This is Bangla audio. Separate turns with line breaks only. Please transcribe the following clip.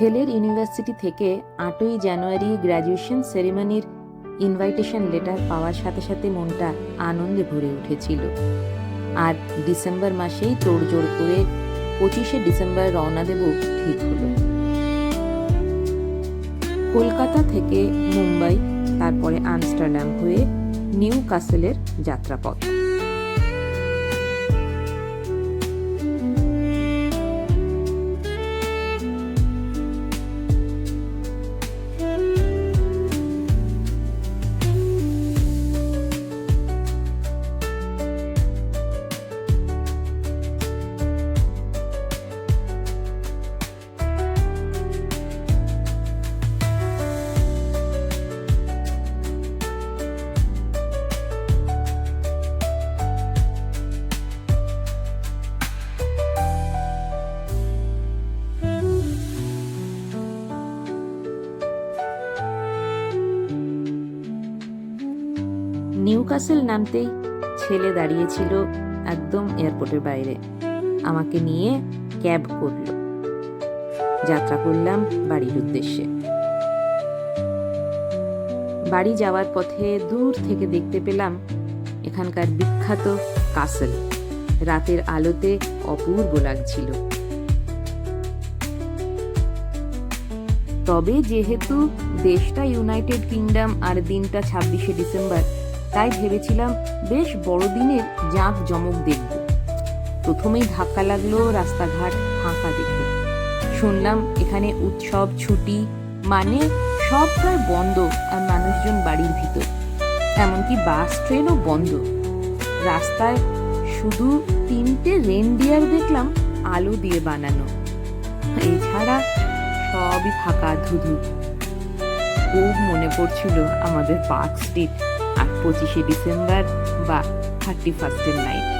ছেলের ইউনিভার্সিটি থেকে 8ই জানুয়ারি গ্র্যাজুয়েশন সেরিমনির ইনভাইটেশন লেটার পাওয়ার সাথে সাথে মনটা আনন্দে ভরে উঠেছিল। আর ডিসেম্বর মাসেই তোড়জোড় করে 25শে ডিসেম্বর রওনা দেব ঠিক হলো। কলকাতা থেকে মুম্বাই, তারপরে আমস্টারডাম হয়ে নিউ কাসেলের যাত্রাপথ। নিউকাসেল নামতেই ছেলে দাঁড়িয়েছিল একদম এয়ারপোর্টের বাইরে, আমাকে নিয়ে ক্যাব করলো। যাত্রা করলাম বাড়ির উদ্দেশ্যে। বাড়ি যাওয়ার পথে দূর থেকে দেখতে পেলাম এখানকার বিখ্যাত কাসেল রাতের আলোতে অপূর্ব লাগছিল। তবে যেহেতু দেশটা ইউনাইটেড কিংডম আর দিনটা 26শে ডিসেম্বর, তাই ভেবেছিলাম বেশ বড়দিনের জাঁক জমক দেখব। প্রথমেই ধাক্কা লাগলো রাস্তাঘাট ফাঁকা দেখে। শুনলাম এখানে উৎসব ছুটি, মানে সব প্রায় বন্ধ আর মানুষজন বাড়ির ভিতর, এমনকি বাস ট্রেনও বন্ধ। রাস্তায় শুধু 3টে রেনডিয়ার দেখলাম আলো দিয়ে বানানো, এছাড়া সবই ফাঁকা ধুধু। খুব মনে পড়ছিল আমাদের পার্ক স্ট্রিট আর 25শে ডিসেম্বর বা 31st নাইট।